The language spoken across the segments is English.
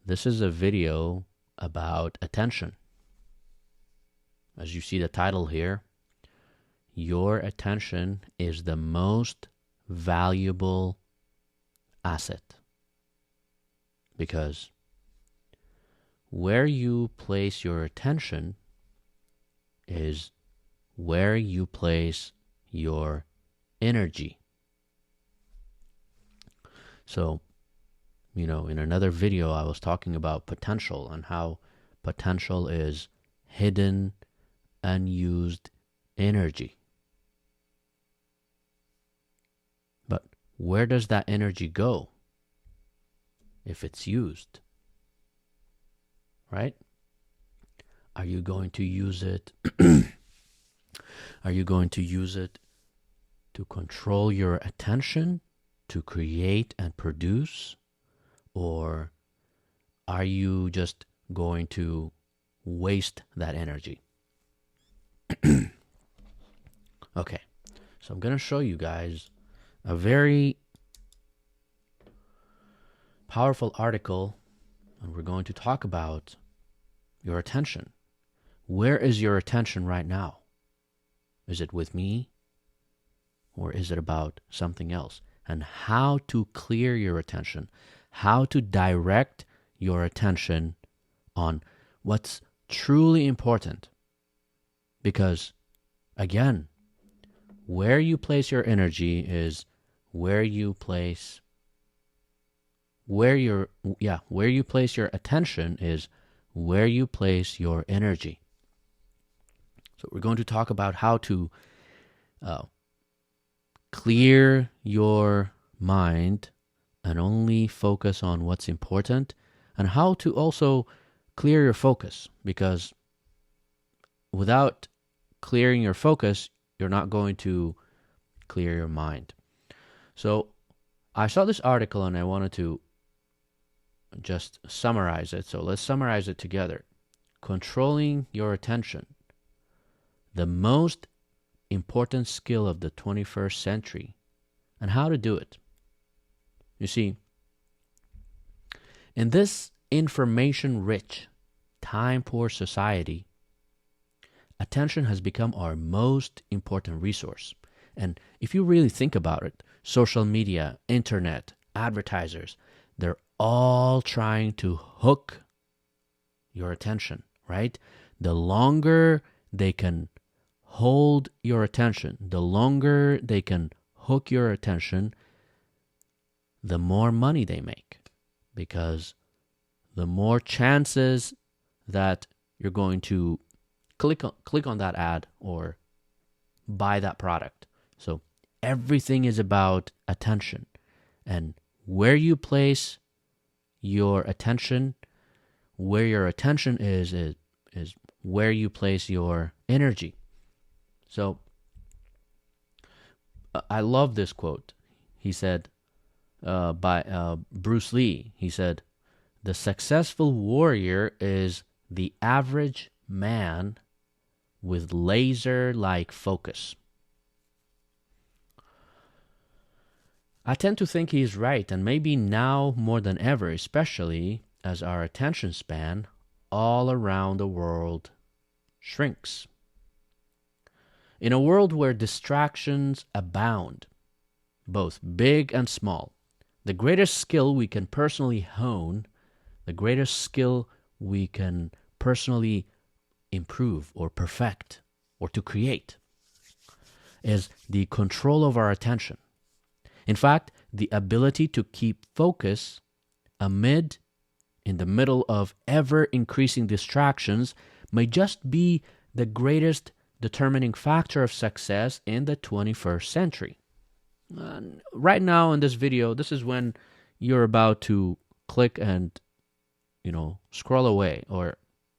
This is a video about attention. As you see the title here, your attention is the most valuable asset, because where you place your attention is where you place your energy. So, in another video, I was talking about potential and how potential is hidden, unused energy. But where does that energy go if it's used? Right? Are you going to use it? Are you going to use it to control your attention, to create and produce? Or are you just going to waste that energy? Okay, so I'm going to show you guys a very powerful article, and we're going to talk about your attention. Where is your attention right now? Is it with me? Or is it about something else? And how to clear your attention, how to direct your attention on what's truly important. Because, again, where you place your energy is where you place your attention is where you place your energy. So we're going to talk about how to clear your mind and only focus on what's important, and how to also clear your focus, because without clearing your focus, you're not going to clear your mind. So I saw this article and I wanted to just summarize it. So let's summarize it together. Controlling your attention, the most important skill of the 21st century, and how to do it. You see, in this information-rich, time-poor society, attention has become our most important resource. And if you really think about it, social media, internet, advertisers, they're all trying to hook your attention, right? The longer they can hold your attention, the longer they can hook your attention, the more money they make, because the more chances that you're going to click on that ad or buy that product. So everything is about attention, and where you place your attention, where your attention is where you place your energy. So I love this quote. He said, by Bruce Lee, he said, "The successful warrior is the average man with laser-like focus." I tend to think he's right, and maybe now more than ever, especially as our attention span all around the world shrinks. In a world where distractions abound, both big and small, the greatest skill we can personally hone, the greatest skill we can personally improve or perfect or to create, is the control of our attention. In fact, the ability to keep focus in the middle of ever-increasing distractions may just be the greatest determining factor of success in the 21st century. Right now in this video, this is when you're about to click and, scroll away or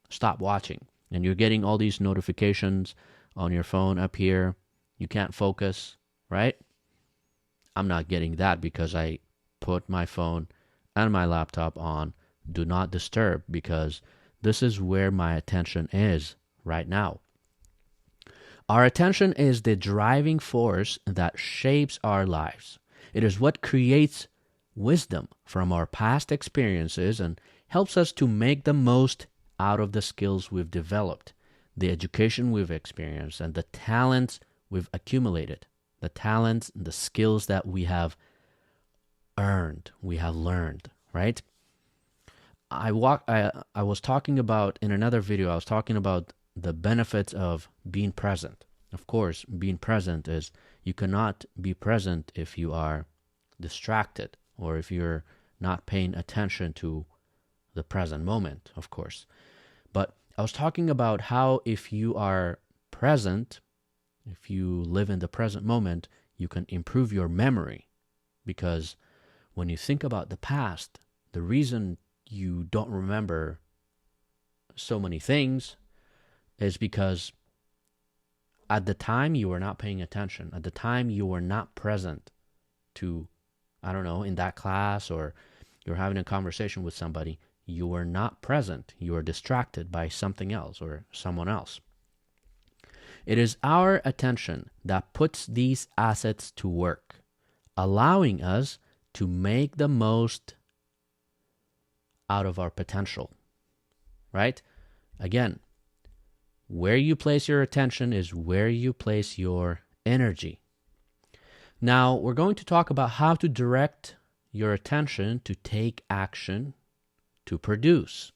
stop watching. And you're getting all these notifications on your phone up here. You can't focus, right? I'm not getting that because I put my phone and my laptop on do not disturb, because this is where my attention is right now. Our attention is the driving force that shapes our lives. It is what creates wisdom from our past experiences and helps us to make the most out of the skills we've developed, the education we've experienced, and the talents we've accumulated, the talents and the skills that we have earned, we have learned, right? I was talking about, in another video, I was talking about the benefits of being present. Of course, being present is, you cannot be present if you are distracted or if you're not paying attention to the present moment, of course. But I was talking about how if you are present, if you live in the present moment, you can improve your memory. Because when you think about the past, the reason you don't remember so many things is because at the time you were not paying attention. At the time you were not present to, I don't know, in that class, or you're having a conversation with somebody. You were not present. You were distracted by something else or someone else. It is our attention that puts these assets to work, allowing us to make the most out of our potential, right? Again, where you place your attention is where you place your energy. Now, we're going to talk about how to direct your attention to take action to produce.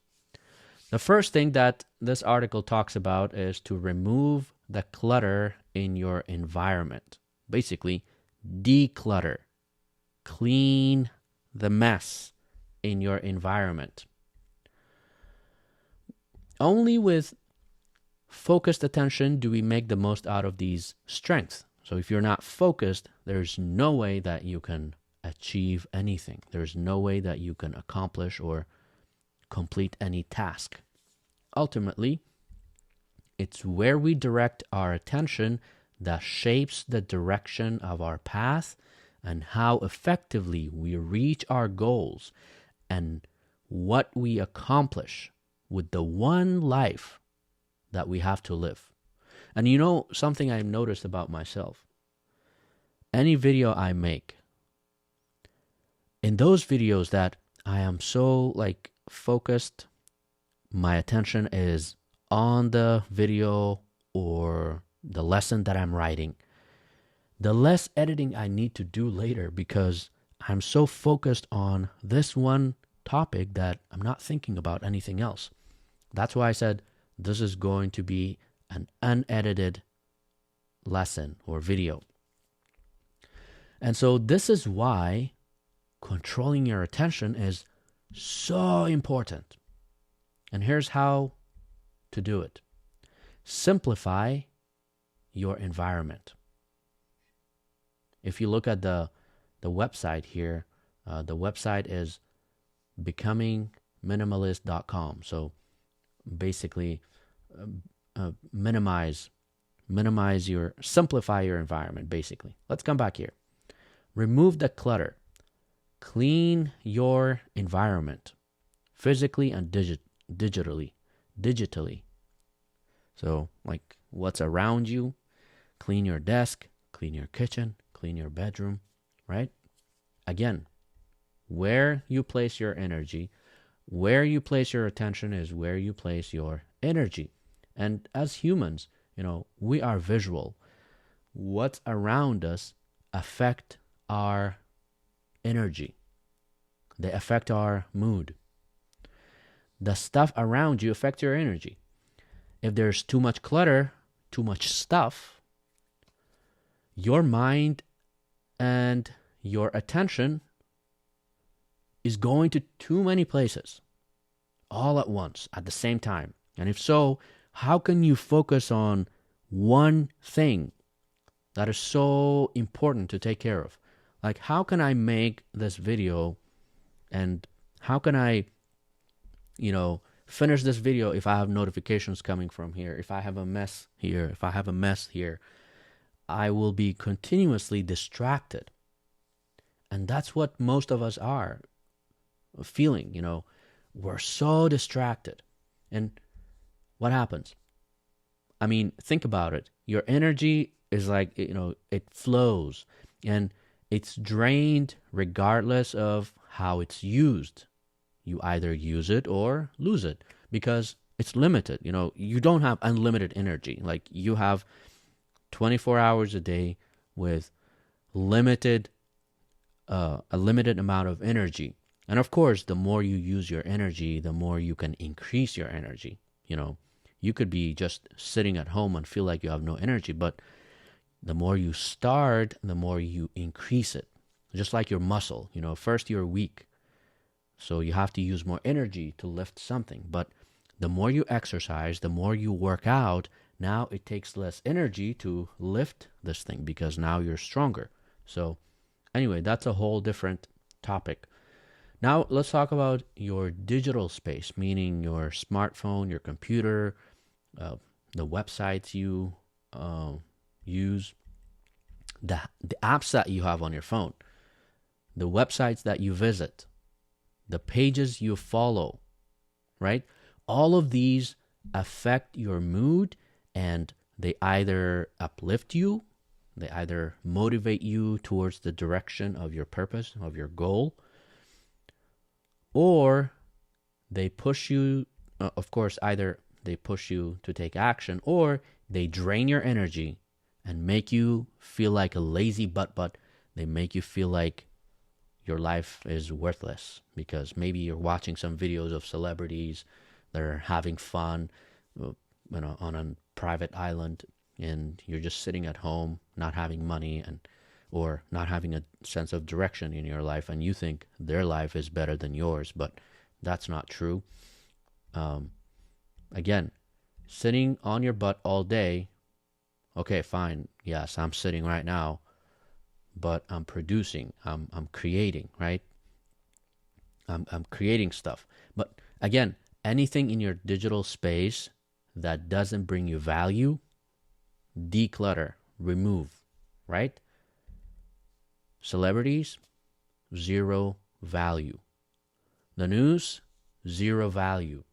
The first thing that this article talks about is to remove the clutter in your environment. Basically, declutter. Clean the mess in your environment. Only with focused attention do we make the most out of these strengths. So if you're not focused, there's no way that you can achieve anything. There's no way that you can accomplish or complete any task. Ultimately, it's where we direct our attention that shapes the direction of our path and how effectively we reach our goals and what we accomplish with the one life that we have to live. And you know something I've noticed about myself? Any video I make, in those videos that I am so focused, my attention is on the video or the lesson that I'm writing, the less editing I need to do later, because I'm so focused on this one topic that I'm not thinking about anything else. That's why I said this is going to be an unedited lesson or video. And so this is why controlling your attention is so important. And here's how to do it. Simplify your environment. If you look at the website here, the website is becomingminimalist.com. So basically, simplify your environment, basically. Let's come back here. Remove the clutter. Clean your environment, physically and digitally. So, what's around you, clean your desk, clean your kitchen, clean your bedroom, right? Again, where you place your energy, where you place your attention is where you place your energy. And as humans, we are visual. What's around us affect our energy. They affect our mood. The stuff around you affects your energy. If there's too much clutter, too much stuff, your mind and your attention is going to too many places all at once, at the same time. And if so, how can you focus on one thing that is so important to take care of? How can I make this video, and how can I, finish this video if I have notifications coming from here, if I have a mess here, I will be continuously distracted. And that's what most of us are feeling, we're so distracted. And what happens? I mean, think about it. Your energy is it flows, and it's drained regardless of how it's used. You either use it or lose it because it's limited. You don't have unlimited energy. Like, you have 24 hours a day with limited a limited amount of energy. And of course, the more you use your energy, the more you can increase your energy. You could be just sitting at home and feel like you have no energy, but the more you start, the more you increase it. Just like your muscle, first you're weak, so you have to use more energy to lift something. But the more you exercise, the more you work out, now it takes less energy to lift this thing because now you're stronger. So anyway, that's a whole different topic. Now let's talk about your digital space, meaning your smartphone, your computer, the websites you use, the apps that you have on your phone, the websites that you visit, the pages you follow, right? All of these affect your mood, and they either uplift you, they either motivate you towards the direction of your purpose, of your goal, or they push you, of course, either they push you to take action, or they drain your energy and make you feel like a lazy butt. They make you feel like your life is worthless because maybe you're watching some videos of celebrities that are having fun, on a private island, and you're just sitting at home, not having money or not having a sense of direction in your life, and you think their life is better than yours, but that's not true. Again, sitting on your butt all day, okay, fine, yes, I'm sitting right now, but I'm producing, I'm creating, right? I'm creating stuff. But again, anything in your digital space that doesn't bring you value, declutter, remove, right? Celebrities, zero value. The news, zero value.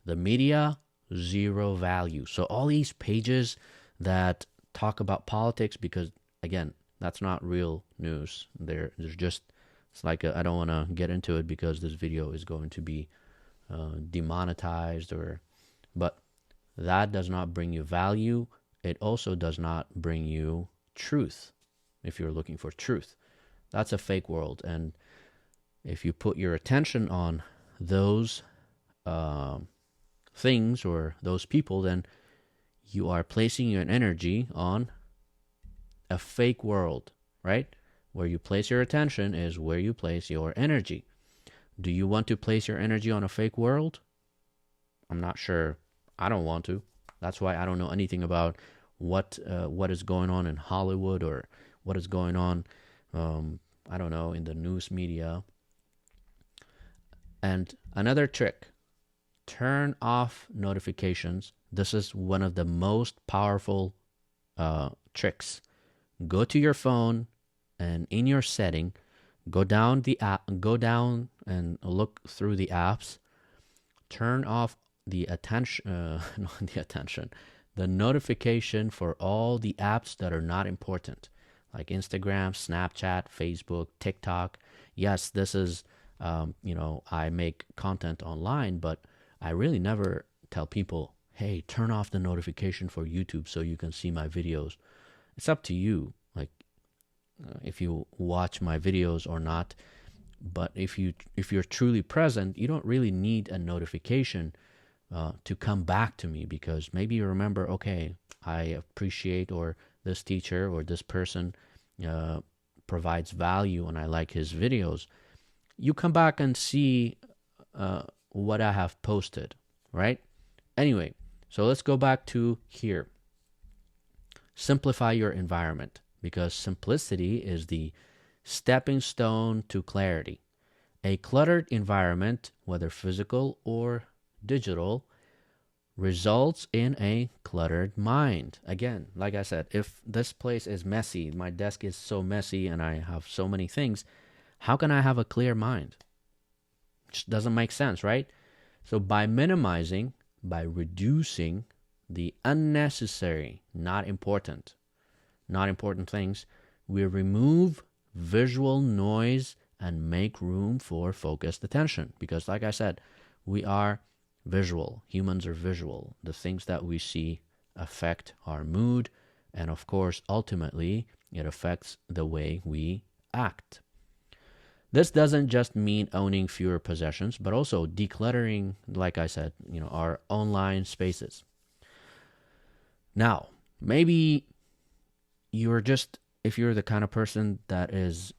The media, zero value. So all these pages that talk about politics, because again, that's not real news. There's just, it's like I don't want to get into it because this video is going to be demonetized, but that does not bring you value. It also does not bring you truth. If you're looking for truth, that's a fake world. And if you put your attention on those things or those people, then you are placing your energy on a fake world, right? Where you place your attention is where you place your energy. Do you want to place your energy on a fake world? I'm not sure. I don't want to. That's why I don't know anything about what is going on in Hollywood or what is going on, I don't know, in the news media. And another trick, turn off notifications. This is one of the most powerful tricks. Go to your phone and in your setting, go down and look through the apps. Turn off the the notification for all the apps that are not important, like Instagram, Snapchat, Facebook, TikTok. Yes, this is, I make content online, but I really never tell people, hey, turn off the notification for YouTube so you can see my videos. It's up to you, like if you watch my videos or not. But if you're truly present, you don't really need a notification to come back to me, because maybe you remember, okay, I appreciate, or this teacher or this person provides value and I like his videos. You come back and see what I have posted, right? Anyway, so let's go back to here. Simplify your environment, because simplicity is the stepping stone to clarity. A cluttered environment, whether physical or digital, results in a cluttered mind. Again, like I said, if this place is messy, my desk is so messy and I have so many things, how can I have a clear mind? It just doesn't make sense, right? So by minimizing, by reducing the unnecessary, not important things, we remove visual noise and make room for focused attention. Because, like I said, we are visual. Humans are visual. The things that we see affect our mood, and of course, ultimately, it affects the way we act. This doesn't just mean owning fewer possessions, but also decluttering, like I said, our online spaces. Now, maybe if you're the kind of person that is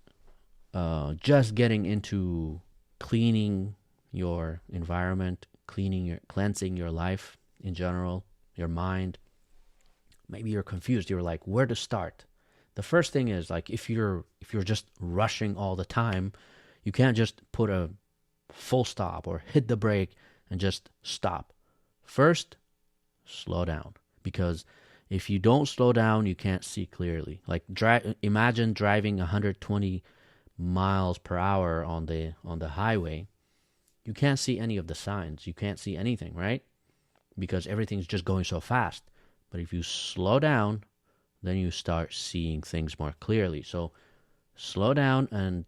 just getting into cleaning your environment, cleansing your life in general, your mind, maybe you're confused. You're like, where to start? The first thing is, like, if you're just rushing all the time, you can't just put a full stop or hit the brake and just stop. First, slow down, because if you don't slow down, you can't see clearly. Like, imagine driving 120 miles per hour on the highway. You can't see any of the signs. You can't see anything, right? Because everything's just going so fast. But if you slow down, then you start seeing things more clearly. So slow down, and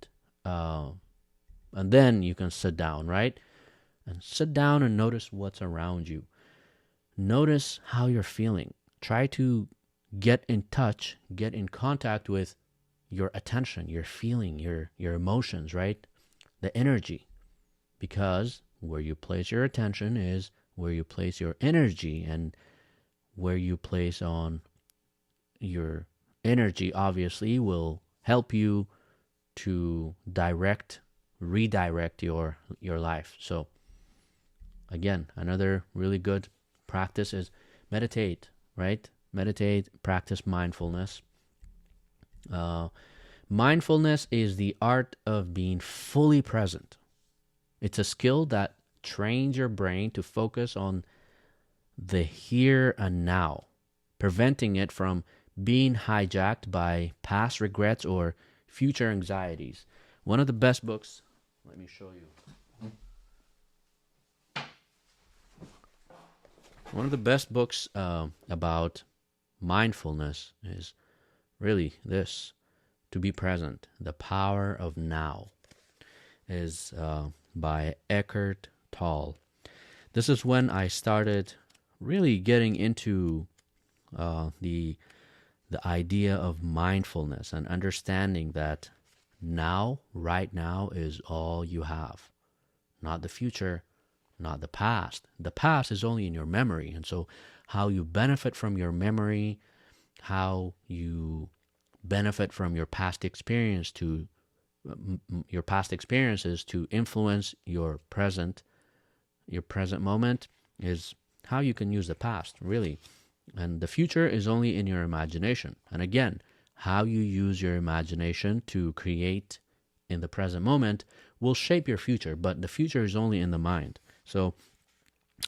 then you can sit down, right? And sit down and notice what's around you. Notice how you're feeling. Try to get in contact with your attention, your feeling, your emotions, right? The energy. Because where you place your attention is where you place your energy, and where you place on your energy obviously will help you to redirect your life. So again, another really good practice is meditate, right? Meditate, practice mindfulness. Mindfulness is the art of being fully present. It's a skill that trains your brain to focus on the here and now, preventing it from being hijacked by past regrets or future anxieties. One of the best books, let me show you. One of the best books about mindfulness is really this: To Be Present, The Power of Now, is by Eckhart Tolle. This is when I started really getting into the idea of mindfulness and understanding that now, right now, is all you have. Not the future, not the past. The past is only in your memory. And so how you benefit from your memory, how you benefit from your past experiences to influence your present moment, is how you can use the past, really. And the future is only in your imagination. And again, how you use your imagination to create in the present moment will shape your future, but the future is only in the mind. So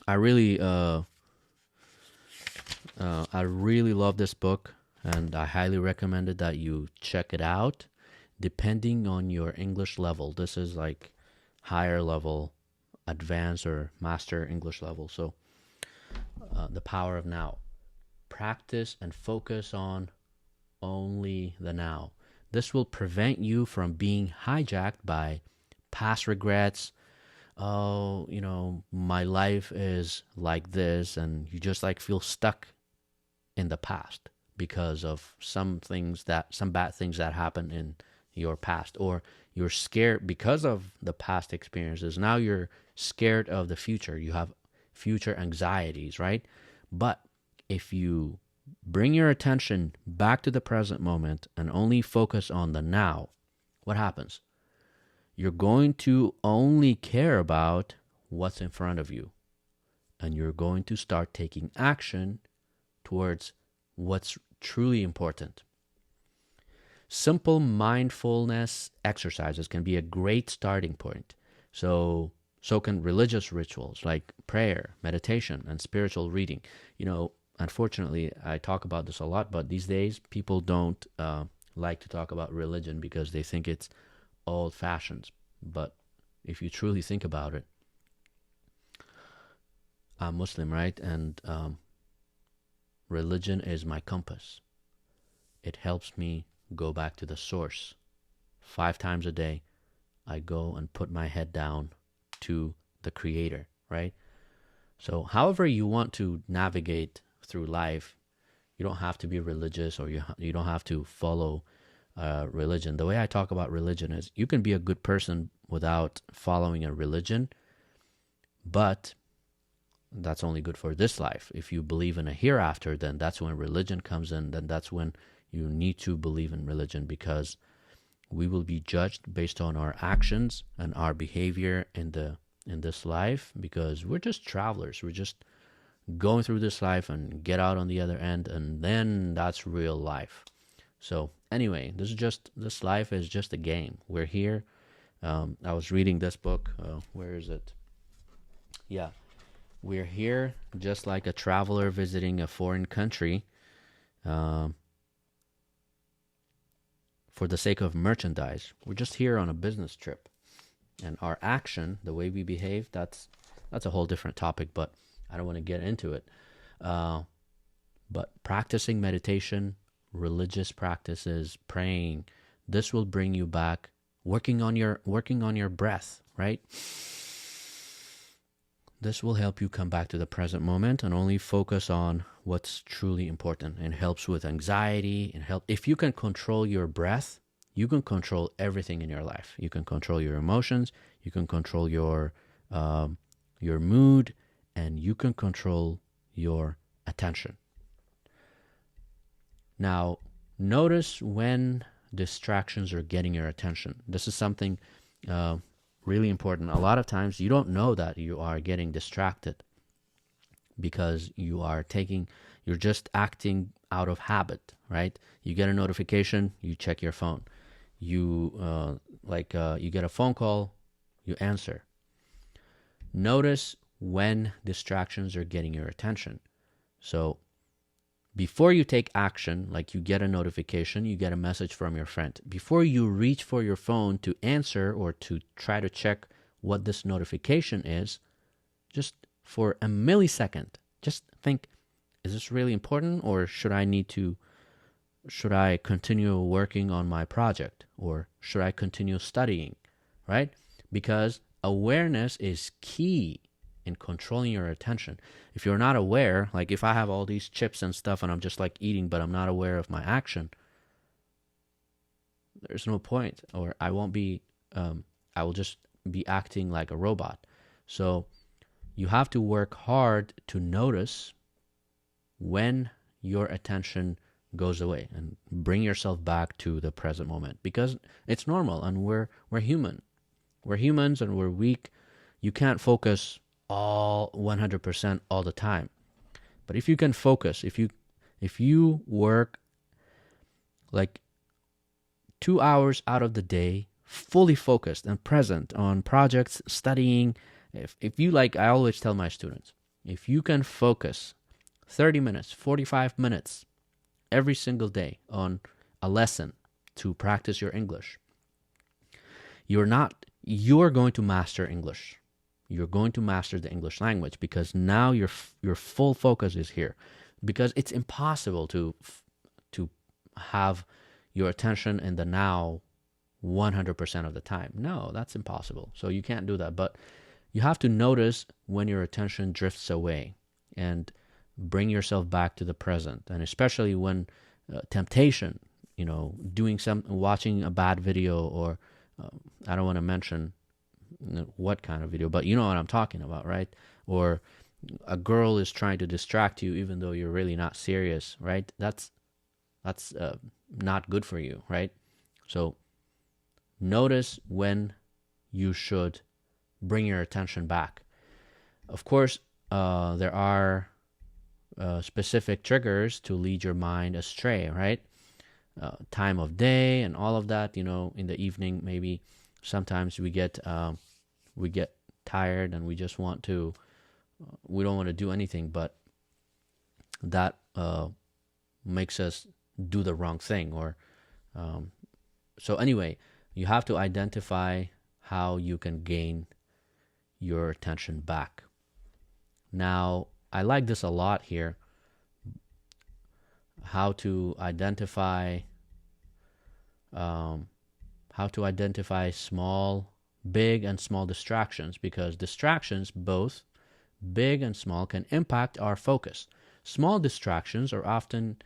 I really love this book, and I highly recommend it that you check it out, depending on your English level. This is like higher level, advanced or master English level. So The Power of Now. Practice and focus on only the now. This will prevent you from being hijacked by past regrets. Oh, my life is like this, and you just like feel stuck in the past because of some bad things that happened in your past, or you're scared because of the past experiences. Now you're scared of the future. You have future anxieties, right? But if you bring your attention back to the present moment and only focus on the now, what happens? You're going to only care about what's in front of you, and you're going to start taking action towards what's truly important. Simple mindfulness exercises can be a great starting point. So can religious rituals like prayer, meditation, and spiritual reading. Unfortunately, I talk about this a lot, but these days people don't like to talk about religion because they think it's old-fashioned. But if you truly think about it, I'm Muslim, right? And religion is my compass. It helps me go back to the source. 5 times a day, I go and put my head down to the Creator, right? So, however you want to navigate through life, you don't have to be religious, or you don't have to follow religion. The way I talk about religion is you can be a good person without following a religion, but that's only good for this life. If you believe in a hereafter, then that's when religion comes in. Then that's when you need to believe in religion, because we will be judged based on our actions and our behavior in this life, because we're just travelers. We're just going through this life and get out on the other end, and then that's real life. So anyway, this life is just a game. We're here. I was reading this book. Where is it? Yeah. We're here just like a traveler visiting a foreign country for the sake of merchandise. We're just here on a business trip. And our action, the way we behave, that's a whole different topic, but I don't want to get into it. But practicing meditation, religious practices, praying, this will bring you back. Working on your breath, right? This will help you come back to the present moment and only focus on what's truly important. It helps with anxiety. If you can control your breath, you can control everything in your life. You can control your emotions. You can control your mood, and you can control your attention. Now, notice when distractions are getting your attention. This is something really important. A lot of times you don't know that you are getting distracted because you're just acting out of habit, right? You get a notification, you check your phone. You get a phone call, you answer. Notice when distractions are getting your attention. So before you take action, like you get a notification, you get a message from your friend, before you reach for your phone to answer or to try to check what this notification is, just for a millisecond, just think, is this really important, or should I continue working on my project, or should I continue studying, right? Because awareness is key in controlling your attention. If you're not aware, like if I have all these chips and stuff and I'm just like eating, but I'm not aware of my action, there's no point, or I will just be acting like a robot. So you have to work hard to notice when your attention goes away and bring yourself back to the present moment, because it's normal, and we're human. We're humans and we're weak. You can't focus all 100% all the time. But if you can focus, if you work like 2 hours out of the day, fully focused and present on projects, studying, if you like, I always tell my students, if you can focus 30 minutes, 45 minutes every single day on a lesson to practice your English, you're going to master English. You're going to master the English language, because now your full focus is here. Because it's impossible to have your attention in the now 100% of the time. No, that's impossible. So you can't do that. But you have to notice when your attention drifts away and bring yourself back to the present. And especially when temptation, watching a bad video, or I don't want to mention what kind of video, but you know what I'm talking about, right? Or a girl is trying to distract you even though you're really not serious, right? That's not good for you, right? So notice when you should bring your attention back. Of course, there are specific triggers to lead your mind astray, right? Time of day and all of that, in the evening, maybe sometimes we get tired and we just we don't want to do anything, but that makes us do the wrong thing. Or so anyway, you have to identify how you can gain your attention back. Now, I like this a lot here, how to identify small big and small distractions, because distractions, both big and small, can impact our focus. Small distractions are often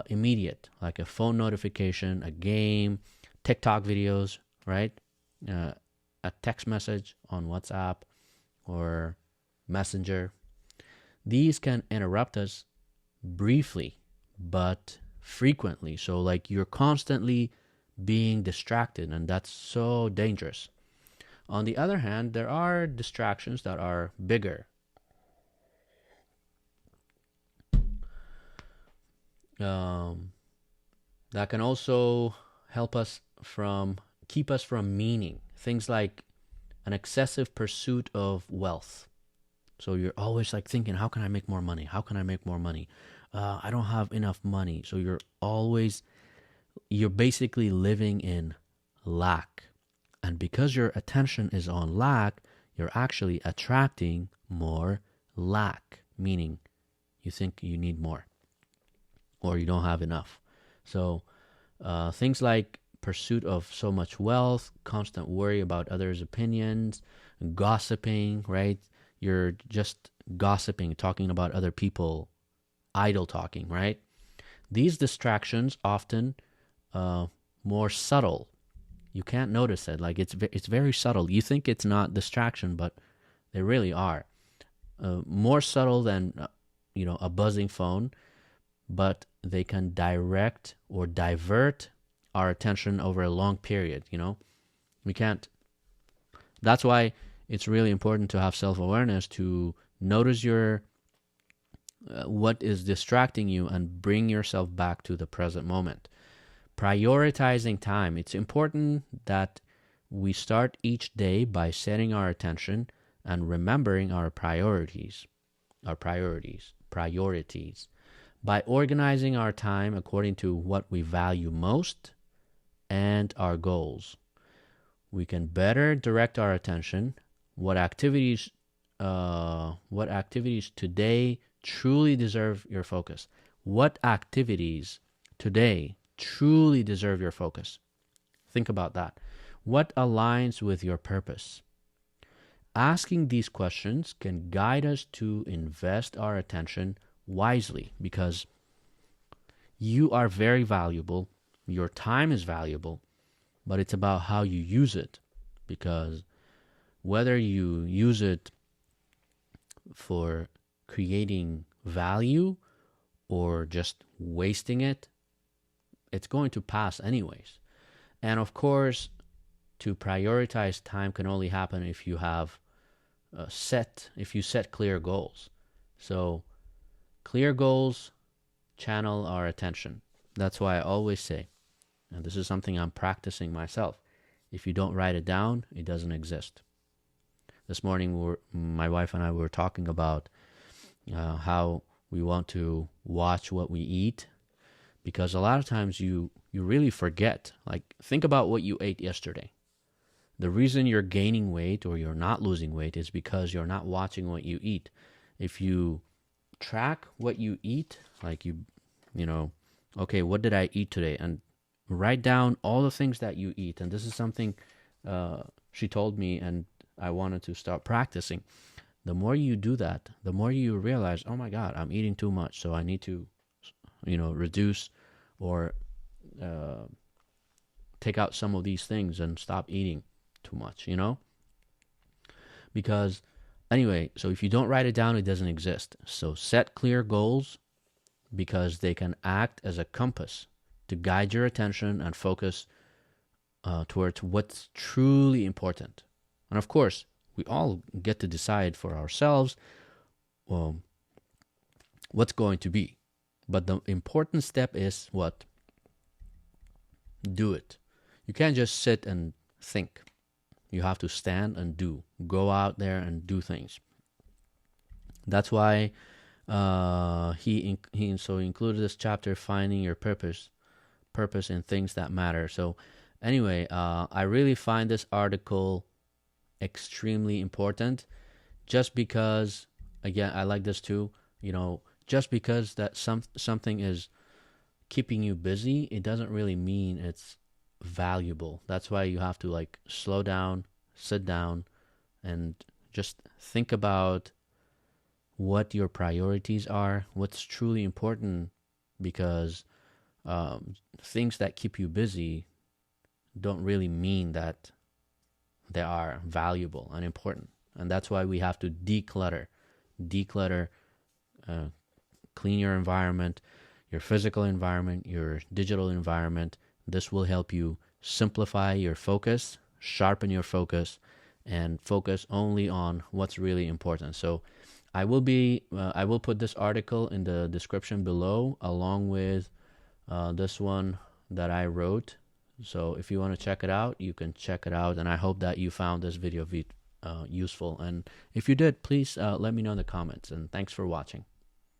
immediate, like a phone notification, a game, TikTok videos, right? Uh, a text message on WhatsApp or Messenger. These can interrupt us briefly, but frequently. So, like, you're constantly being distracted, and that's so dangerous. On the other hand, there are distractions that are bigger. Um, that can also help us from keep us from meaning. Things like an excessive pursuit of wealth. So you're always like thinking, how can I make more money? How can I make more money? I don't have enough money. So you're basically living in lack. And because your attention is on lack, you're actually attracting more lack, meaning you think you need more or you don't have enough. So things like pursuit of so much wealth, constant worry about others' opinions, gossiping, right? You're just gossiping, talking about other people, idle talking, right? These distractions often more subtle. You can't notice it. Like it's very subtle. You think it's not distraction, but they really are. More subtle than a buzzing phone, but they can direct or divert our attention over a long period. We can't. That's why it's really important to have self-awareness, to notice your what is distracting you and bring yourself back to the present moment. Prioritizing time. It's important that we start each day by setting our attention and remembering our priorities. By organizing our time according to what we value most and our goals, we can better direct our attention. What activities today truly deserve your focus? What activities today truly deserve your focus? Think about that. What aligns with your purpose? Asking these questions can guide us to invest our attention wisely, because you are very valuable. Your time is valuable, but it's about how you use it. Because whether you use it for creating value or just wasting it, it's going to pass anyways. And of course, to prioritize time can only happen if you have if you set clear goals. So clear goals channel our attention. That's why I always say, and this is something I'm practicing myself, if you don't write it down, it doesn't exist. This morning, my wife and I were talking about how we want to watch what we eat, because a lot of times you really forget. Like, think about what you ate yesterday. The reason you're gaining weight or you're not losing weight is because you're not watching what you eat. If you track what you eat, like okay, what did I eat today? And write down all the things that you eat. And this is something she told me, and I wanted to start practicing. The more you do that, the more you realize, oh my God, I'm eating too much. So I need to, reduce or take out some of these things and stop eating too much, Because anyway, so if you don't write it down, it doesn't exist. So set clear goals, because they can act as a compass to guide your attention and focus towards what's truly important. And of course, we all get to decide for ourselves what's going to be. But the important step is what? Do it. You can't just sit and think. You have to stand and do. Go out there and do things. That's why he included this chapter, finding your purpose in things that matter. So anyway, I really find this article extremely important, just because, again, I like this too, just because that something is keeping you busy, it doesn't really mean it's valuable. That's why you have to slow down, sit down and just think about what your priorities are, what's truly important, because things that keep you busy don't really mean that they are valuable and important. And that's why we have to declutter, uh, clean your environment, your physical environment, your digital environment. This will help you simplify your focus, sharpen your focus, and focus only on what's really important. So I will put this article in the description below, along with this one that I wrote. So if you want to check it out, you can check it out. And I hope that you found this video useful. And if you did, please let me know in the comments. And thanks for watching.